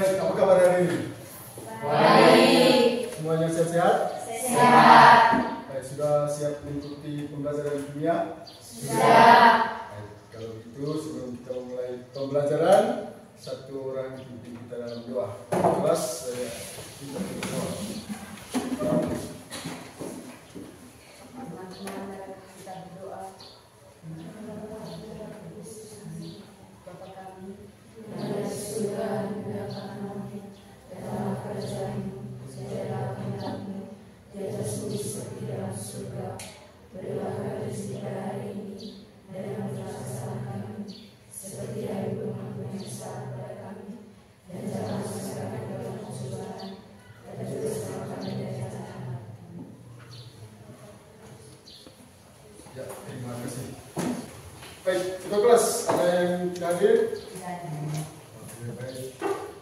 Baik, apa kabar hari ini? Baik. Semuanya sehat-sehat? Sehat. Baik, sudah siap mengikuti pembelajaran kimia? Sudah. Baik, kalau gitu sebelum kita mulai pembelajaran, satu orang pimpin kita dalam doa. Kelas saya pimpin doa. Kita berdoa. Bapa kami Yang ada di surga, dimuliakan namamu, datanglah kerajaanmu, sejadilah kehendakmu di atas bumi seperti dalam surga. Berilah kami rezeki pada hari ini, dan ampunilah kesalahan kami, seperti hari pengampun yang salah pada kami, dan jangan masukkan kami ke dalam pencobaan, tapi bebaskanlah kami dari jahat. Ya, terima kasih. Baik, kita kelas. Ada yang hadir? Oke, baik.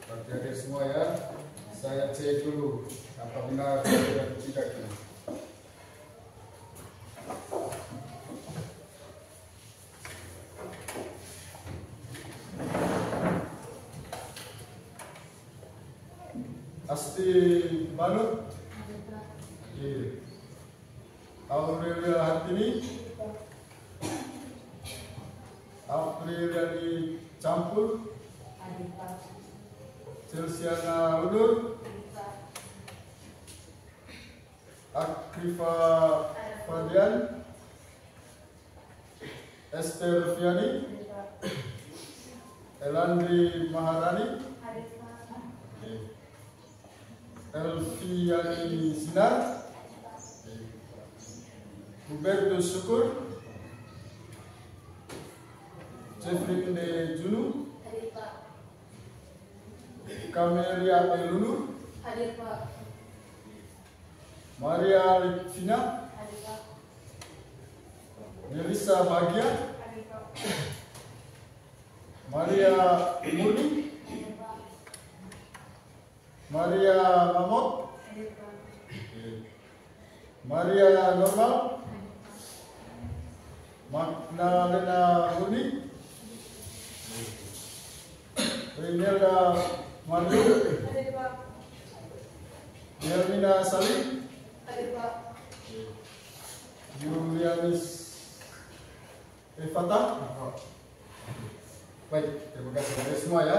Berarti hadir semua ya. Saya cek dulu apabila tidak ini. Asti Banu? Oke. Aurelia Hartini? Aprilia dicampur? Celsiana Udur? Akrifa Fadian? Esther Fiani? Elandri Maharani? Elfiani Sinar? Hubertus Syukur? Jeffrey de Junu? Kamelia Elulu? hadir Pak. Maria Litvina? Melissa Bagia? Maria Murni? Maria Mamot? Maria Normal? Magdalena Murni? Renelda Madu? Hadir Pak. Yelmina Salim? Hadir Pak. Julianis Evata? Baik, terima kasih kepada semua ya.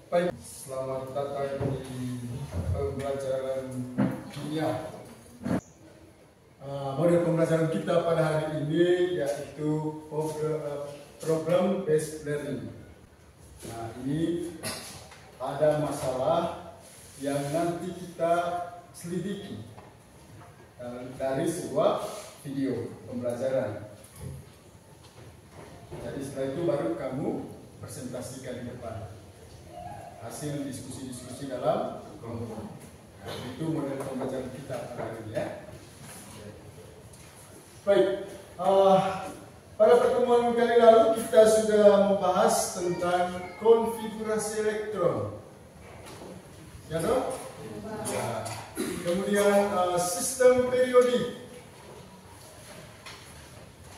Baik, selamat datang di pembelajaran kimia. Model pembelajaran kita pada hari ini yaitu problem based learning. Nah, ini ada masalah yang nanti kita selidiki dari sebuah video pembelajaran. Jadi setelah itu baru kamu presentasikan di depan hasil diskusi-diskusi dalam kelompok. Nah, itu model pembelajaran kita pada hari ini ya. Baik, pada pertemuan kali lalu kita sudah membahas tentang konfigurasi elektron, ya toh? Ya. Kemudian sistem periodik,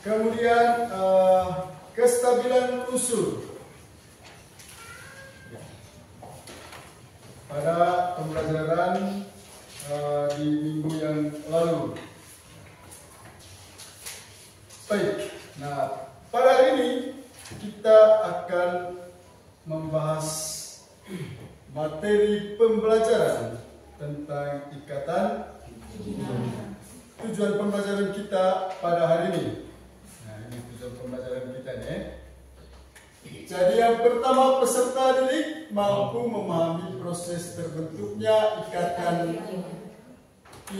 kemudian kestabilan unsur. Pada pembelajaran di minggu yang lalu. Baik, nah pada hari ini kita akan membahas materi pembelajaran tentang ikatan. Tujuan pembelajaran kita pada hari ini. Nah, ini tujuan pembelajaran kita nih. Jadi yang pertama, peserta didik mampu memahami proses terbentuknya ikatan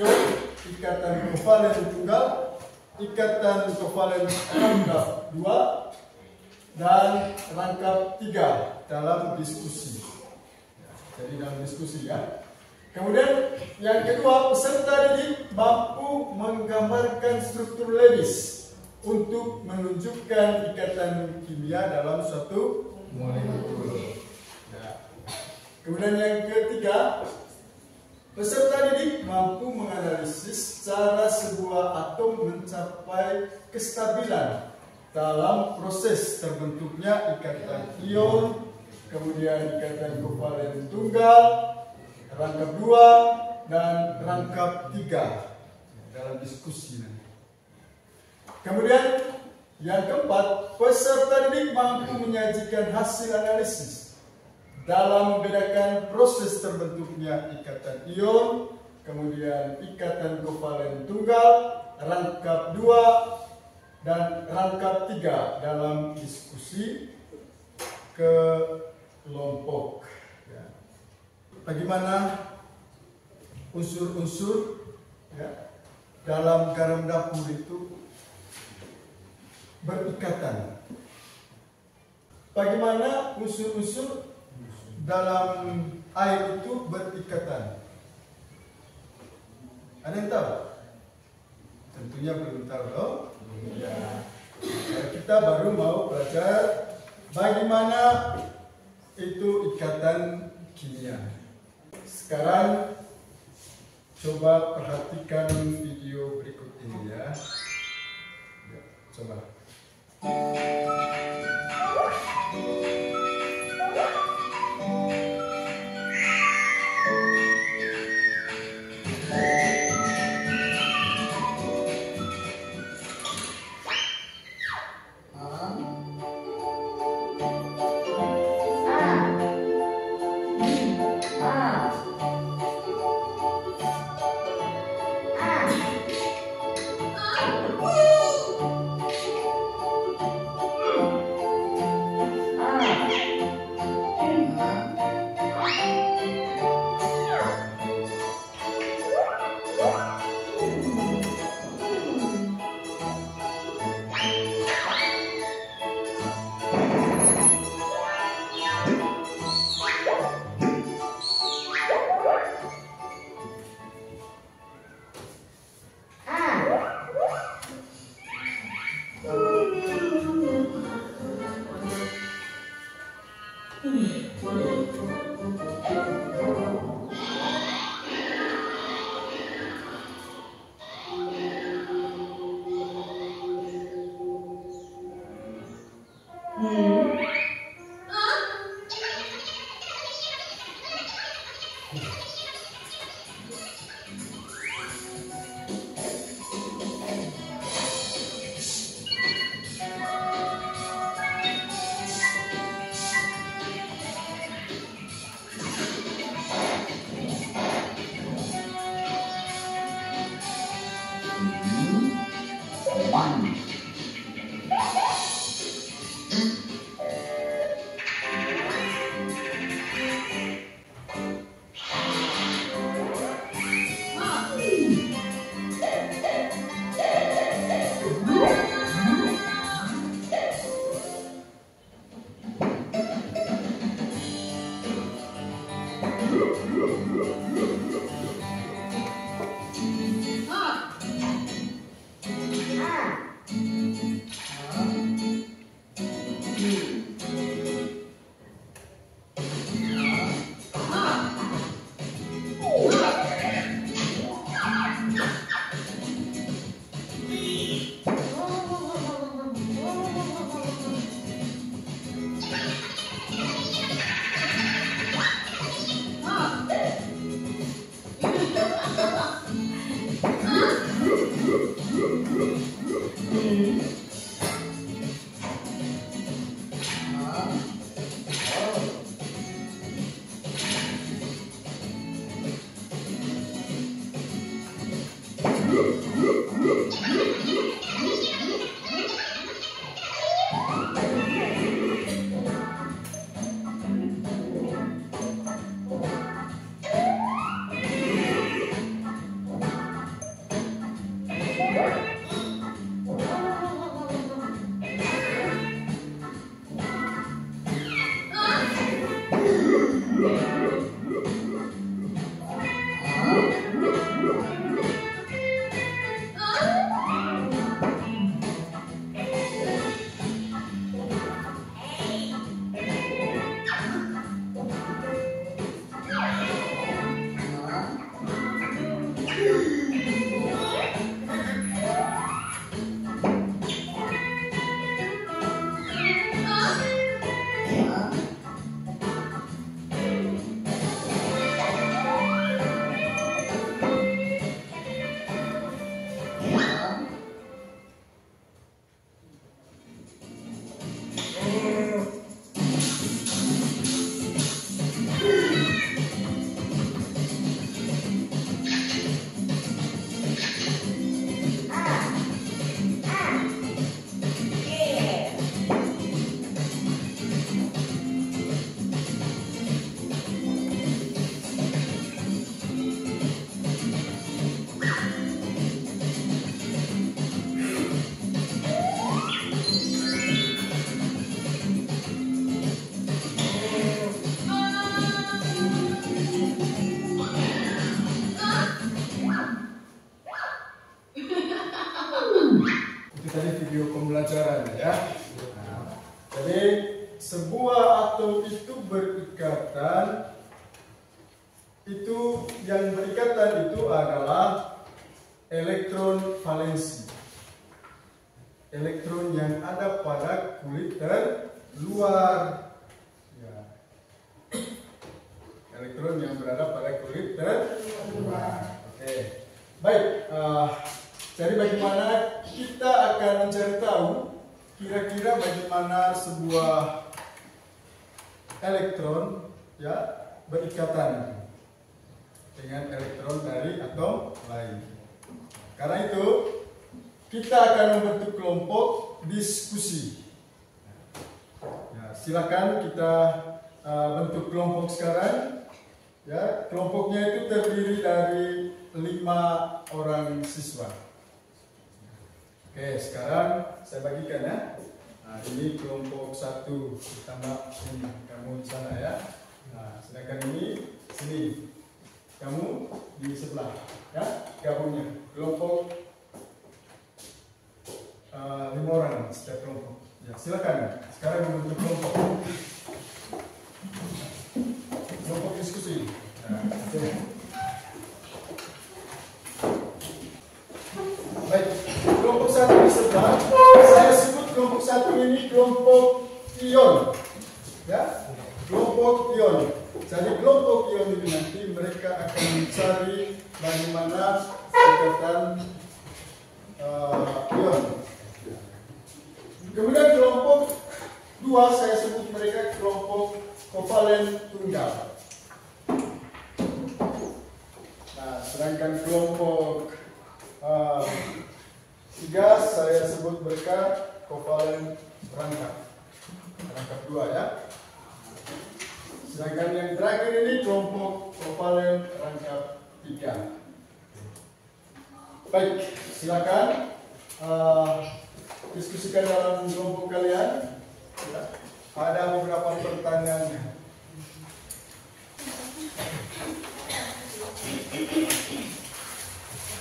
ion, ikatan kovalen tunggal, ikatan kovalen rangkap 2 dan rangkap 3 dalam diskusi. Jadi dalam diskusi ya. Kemudian yang kedua, peserta didik mampu menggambarkan struktur Lewis untuk menunjukkan ikatan kimia dalam suatu molekul. Ya. Kemudian yang ketiga, peserta didik mampu menganalisis cara sebuah atom mencapai kestabilan dalam proses terbentuknya ikatan ion, kemudian ikatan kovalen tunggal, rangkap 2 dan rangkap 3 dalam diskusi nanti. Kemudian yang keempat, peserta didik mampu menyajikan hasil analisis dalam membedakan proses terbentuknya ikatan ion, kemudian ikatan kovalen tunggal, rangkap 2 dan rangkap 3 dalam diskusi kelompok. Ya. Bagaimana unsur-unsur ya, dalam garam dapur itu berikatan. Bagaimana unsur-unsur dalam air itu berikatan? Ada yang tahu? Tentunya belum tahu loh. Ya. Kita baru mau belajar bagaimana itu ikatan kimia. Sekarang coba perhatikan video berikut ini ya. Ya, coba. Jadi sebuah atom itu berikatan, itu yang berikatan itu adalah elektron valensi. Elektron yang ada pada kulit terluar. Ya. Elektron yang berada pada kulit terluar. Oke. Baik. Jadi bagaimana kita akan mencari tahu kira-kira bagaimana sebuah elektron ya berikatan dengan elektron dari atom lain. Karena itu kita akan membentuk kelompok diskusi. Ya, silakan kita bentuk kelompok sekarang. Ya, kelompoknya itu terdiri dari 5 orang siswa. Oke, sekarang saya bagikan ya. Nah, ini kelompok 1 ditambah ini kamu di sana ya. Nah, sedangkan ini sini. Kamu di sebelah, ya, gabungnya kelompok 5 orang setiap kelompok. Ya, silakan. Sekarang membentuk kelompok. Kelompok diskusi. Nah, oke. Baik, kelompok 1 di sebelah. Saya sebut kelompok 1 ini kelompok ion, ya, kelompok ion. Jadi kelompok ion ini nanti mereka akan mencari bagaimana ikatan ion. Kemudian kelompok 2 saya sebut mereka kelompok kovalen tunggal. Nah, sedangkan kelompok 3 saya sebut mereka kovalen rangkap. Rangkap 2 ya. Sedangkan yang terakhir ini kelompok kovalen rangkap 3. Baik, silakan diskusikan dalam kelompok kalian. Ya. Ada beberapa pertanyaan.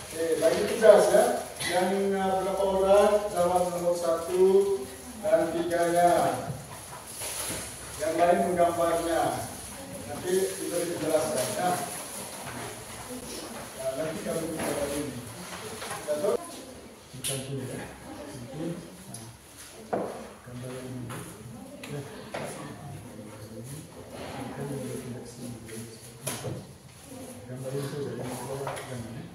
Oke, bagi tugas ya. Yang berapa orang jawab nomor 1 dan 3-nya. Yang lain menggambarnya. Nanti diberi penjelasan ya. Nah, nanti kalau kita lagi ini. Jatuh? Kita dulu ya. Gambar ini. Ya. Gambar itu saja yang keluar gambarnya.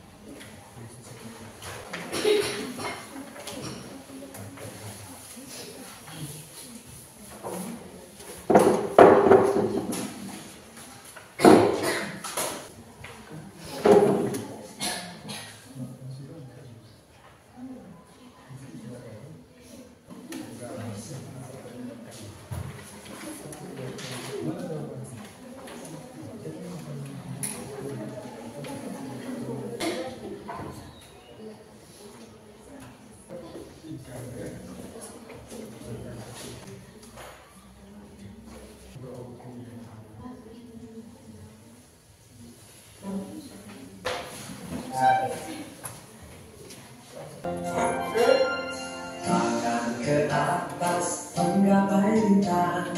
Tangan ke atas menggapai bintang,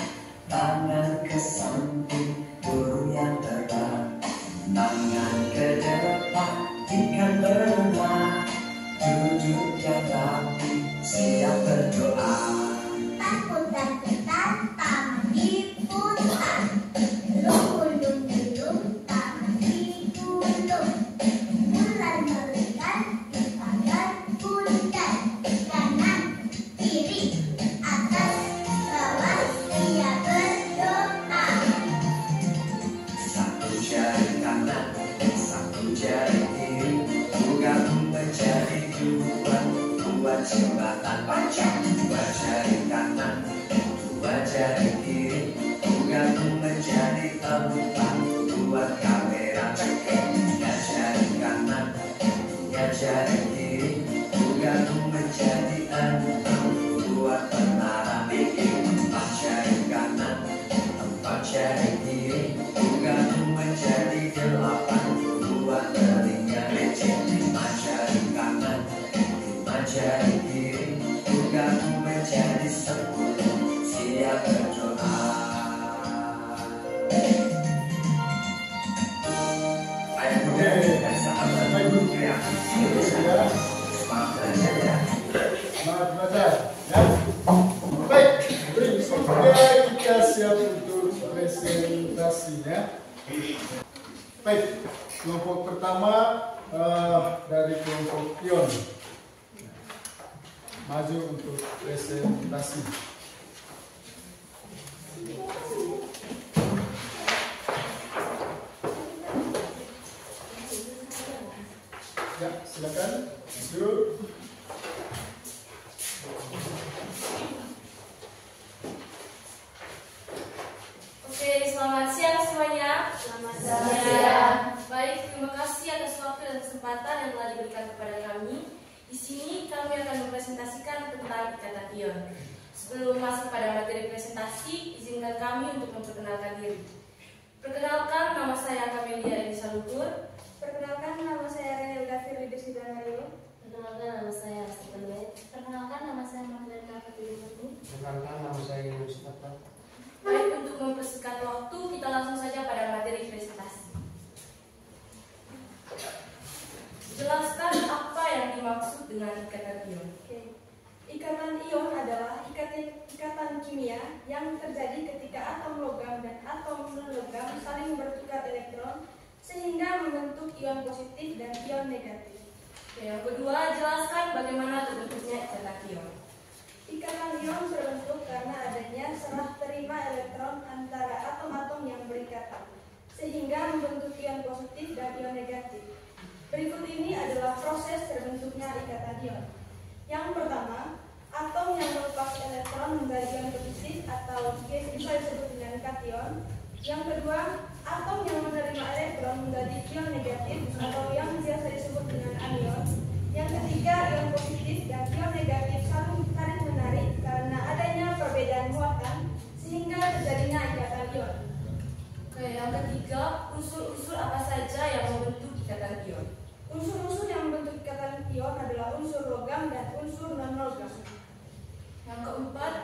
tangan ke samping burung yang terbang, tangan ke depan ikan berenang, duduk yang rapi siap berdoa. Takut dan tangan diputar, lulung-lulung tangan digulung, bulan melihat di pagar pundak, kanan kiri atas bawah dia berdoa. Satu jari kanan, satu jari kiri, bergabung menjadi dua jembatan panjang. Dua jari kanan, dua jari kiri, bergabung menjadi empat. Dua kamera ceking. Tiga jari kanan, tiga jari kiri, bergabung menjadi enam. Dua menara bikin. Empat jari kanan, empat jari kiri, bergabung menjadi delapan. Dua telinga licin. Lima jari kanan, lima jari kiri, bergabung menjadi 10. presentasinya. Baik, kelompok pertama dari kelompok ion. Maju untuk presentasi. Ya, silakan. Maju. Oke, selamat siang semuanya. Selamat siang. Baik, terima kasih atas waktu dan kesempatan yang telah diberikan kepada kami. Di sini kami akan mempresentasikan tentang ikatan ion. Sebelum masuk pada materi presentasi, izinkan kami untuk memperkenalkan diri. Perkenalkan, nama saya Kamelia Elisa Luhur. Perkenalkan, nama saya Renilda Firly Sidanario. Perkenalkan, nama saya Asti Penwet. Perkenalkan, nama saya Magdalena Fatulini. Perkenalkan, nama saya Yunus Tata. Baik, untuk mempersingkat waktu, kita langsung saja pada materi presentasi. Jelaskan apa yang dimaksud dengan ikatan ion. Oke. Ikatan ion adalah ikatan kimia yang terjadi ketika atom logam dan atom non-logam saling bertukar elektron sehingga membentuk ion positif dan ion negatif. Oke, yang kedua, jelaskan bagaimana terbentuknya ikatan ion. Ikatan ion terbentuk karena adanya serah terima elektron antara atom-atom yang berikatan sehingga membentuk ion positif dan ion negatif. Berikut ini adalah proses terbentuknya ikatan ion. Yang pertama, atom yang melepas elektron menjadi ion positif atau bisa disebut dengan kation. Yang kedua, atom yang menerima elektron menjadi ion negatif atau yang biasa disebut dengan anion. Yang ketiga, ion positif dan ion negatif saling tarik menarik karena adanya perbedaan muatan sehingga terjadinya ikatan ion. Oke, yang ketiga, unsur-unsur apa saja yang membentuk ikatan ion? Unsur-unsur yang membentuk ikatan ion adalah unsur logam dan unsur non-logam. Yang keempat,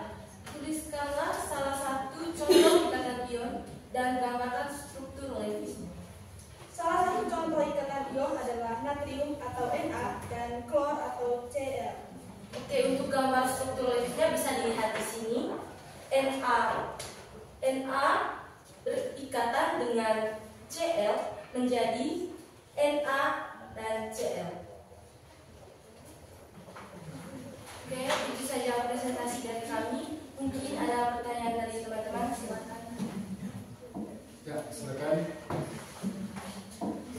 tuliskanlah salah satu contoh ikatan ion dan gambarkan struktur levisnya. Salah satu contoh ikatan ion adalah natrium atau Na dan klor atau Cl. Oke, untuk gambar struktur levisnya bisa dilihat di sini. Na berikatan dengan Cl menjadi Na dan Cl. Oke, itu saja presentasi dari kami. Mungkin ada pertanyaan dari teman-teman, silakan. Ya, silakan.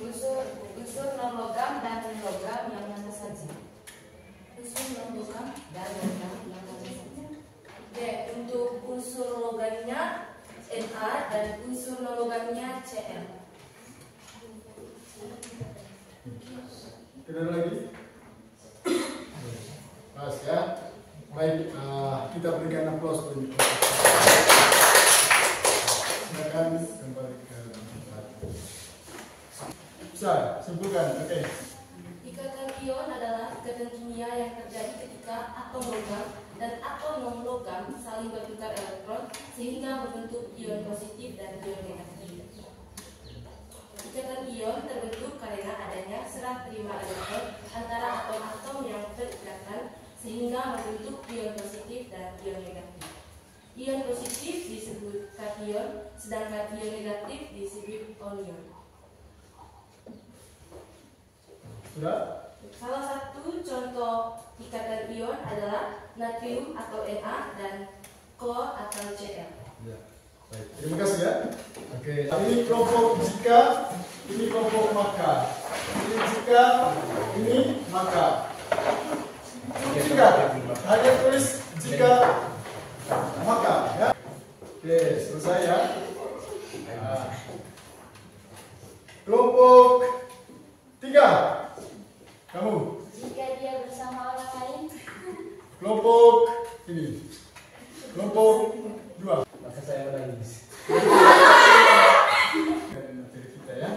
Unsur non-logam dan logam yang mana saja? Unsur non-logam dan logam yang mana saja? Oke, untuk unsur logamnya Na dan unsur non-logamnya Cl. Tidak lagi? Pas ya. Baik, kita berikan aplaus dulu. Silakan kembali ke tempat. Bisa, simpulkan. Oke. Ikatan ion adalah ikatan kimia yang terjadi ketika atom logam dan atom non-logam saling bertukar elektron sehingga membentuk ion positif dan ion negatif. Ikatan ion terbentuk karena adanya serah terima elektron antara atom-atom yang berikatan sehingga membentuk ion positif dan ion negatif. Ion positif disebut kation, sedangkan ion negatif disebut anion. Sudah? Salah satu contoh ikatan ion adalah natrium atau Na dan klor atau Cl. Ya. Baik, terima kasih ya. Oke, ini kelompok jika, ini kelompok maka. Ini jika, ini maka. Jika, hanya tulis jika, maka ya. Oke, selesai ya. Nah. Kelompok 3. Kamu. Jika dia bersama orang lain, Kelompok ini. Kelompok 2. Maka saya menangis. Materi kita ya.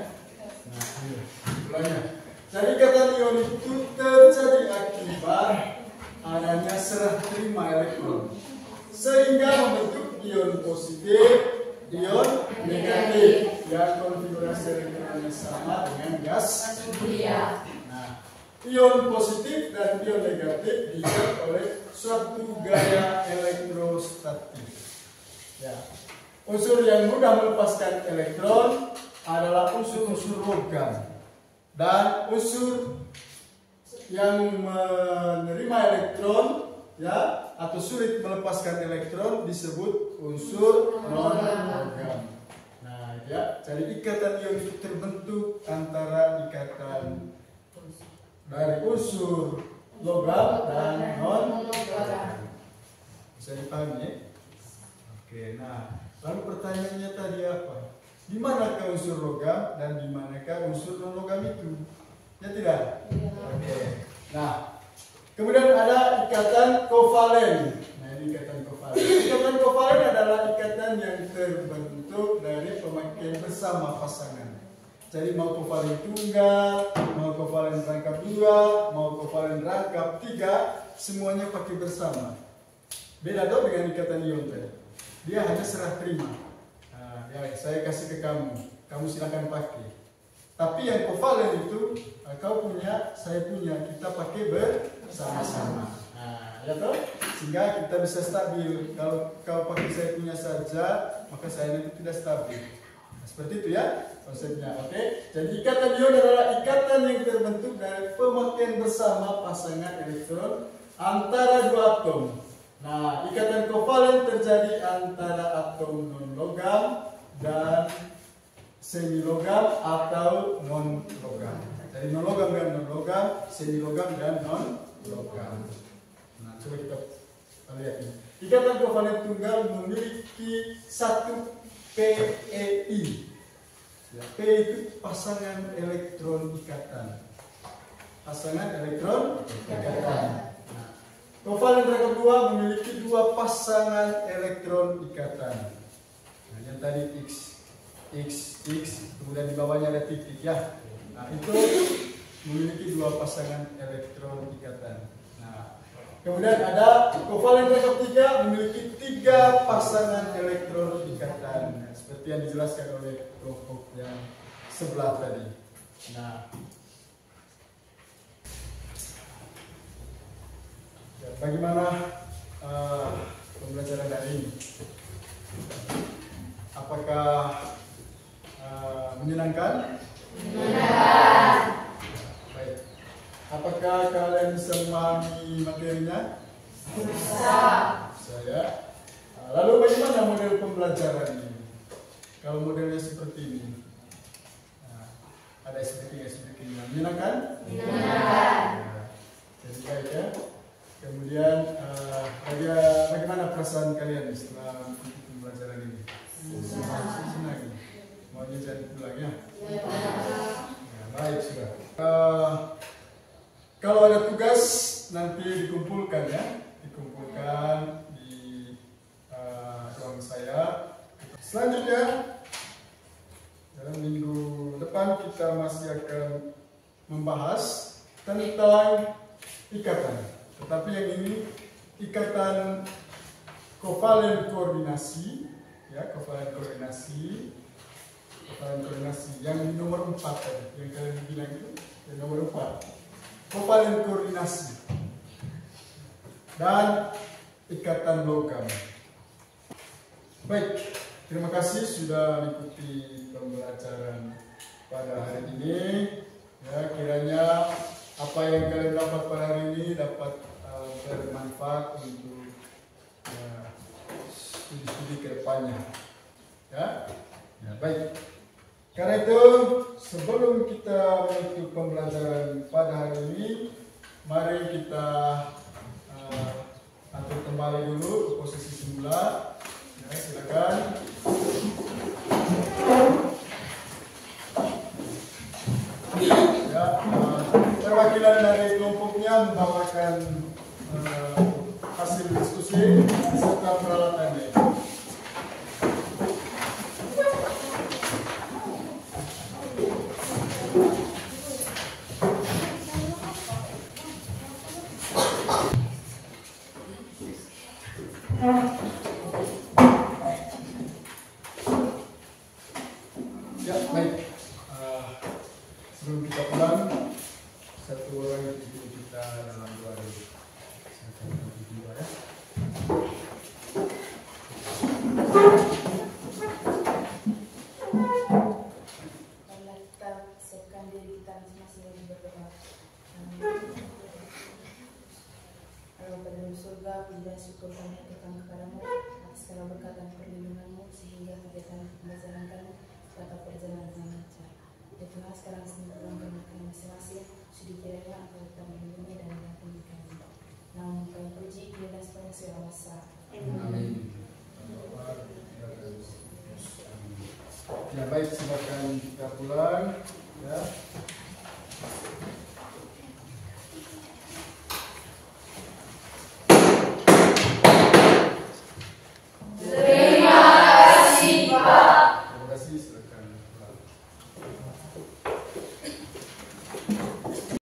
Nah, ini mulanya. Jadi ikatan ion itu terjadi akibat adanya serah terima elektron sehingga membentuk ion positif, ion negatif yang konfigurasi elektronnya sama dengan gas kuliah. Nah, ion positif dan ion negatif diikat oleh suatu gaya elektrostatik. Ya. Unsur yang mudah melepaskan elektron adalah unsur-unsur logam, dan unsur yang menerima elektron ya atau sulit melepaskan elektron disebut unsur non-logam. Nah, ya, jadi ikatan ion itu terbentuk antara ikatan dari unsur logam dan non-logam. Bisa dipahami ya? Oke, nah, lalu pertanyaannya tadi apa? Di manakah unsur logam dan di manakah unsur non-logam itu? Ya tidak? Ya. Oke. Nah, kemudian ada ikatan kovalen. Nah, ini ikatan kovalen. Ikatan kovalen adalah ikatan yang terbentuk dari pemakaian bersama pasangan. Jadi mau kovalen tunggal, mau kovalen rangkap 2, mau kovalen rangkap 3, semuanya pakai bersama. Beda dong dengan ikatan ion tadi. Dia hanya serah terima. Nah, ya, saya kasih ke kamu, kamu silakan pakai. Tapi yang kovalen itu, kau punya, saya punya, kita pakai bersama-sama. Nah, ya toh, sehingga kita bisa stabil. Kalau kau pakai saya punya saja, maka saya nanti tidak stabil. Nah, seperti itu ya konsepnya. Oke. Jadi ikatan ion adalah ikatan yang terbentuk dari pemakaian bersama pasangan elektron antara dua atom. Nah, ikatan kovalen terjadi antara atom non-logam dan semi-logam atau non-logam. Jadi non-logam dan non-logam, semi-logam dan non-logam. Nah, coba kita lihat ini. Ikatan kovalen tunggal memiliki satu PEI. Ya, P itu pasangan elektron ikatan. Pasangan elektron ikatan. Kovalen rangkap 2 memiliki 2 pasangan elektron ikatan. Nah, yang tadi X, kemudian di bawahnya ada titik ya. Nah, itu memiliki 2 pasangan elektron ikatan. Nah, kemudian ada kovalen rangkap 3 memiliki 3 pasangan elektron ikatan. Nah, seperti yang dijelaskan oleh kelompok yang sebelah tadi. Nah, bagaimana pembelajaran hari ini? Apakah menyenangkan? Menyenangkan. Baik. Apakah kalian bisa memahami materinya? Bisa. Saya. Lalu bagaimana model pembelajaran ini? Kalau modelnya seperti ini, ada speaking. Menyenangkan? Menyenangkan. Jadi baik ya. Kemudian bagaimana perasaan kalian setelah pembelajaran ini? Senang. Mau jadi pulang ya? Ya, baik sudah. Kalau ada tugas nanti dikumpulkan ya, dikumpulkan di ruang saya. Selanjutnya dalam minggu depan kita masih akan membahas tentang ikatan. Tetapi yang ini ikatan kovalen koordinasi, ya, kovalen koordinasi yang nomor 4 tadi, yang kalian bilang itu, yang nomor 4, kovalen koordinasi dan ikatan logam. Baik, terima kasih sudah mengikuti pembelajaran pada hari ini. Ya, kiranya apa yang kalian dapat pada hari ini dapat bermanfaat untuk studi-studi kedepannya. Ya, baik. Karena itu, sebelum kita menutup pembelajaran pada hari ini, mari kita atur kembali dulu ke posisi semula. Ya, silakan. Ya, perwakilan dari kelompoknya membawakan hasil diskusi beserta peralatannya. Ya baik, silakan kita pulang. Ya.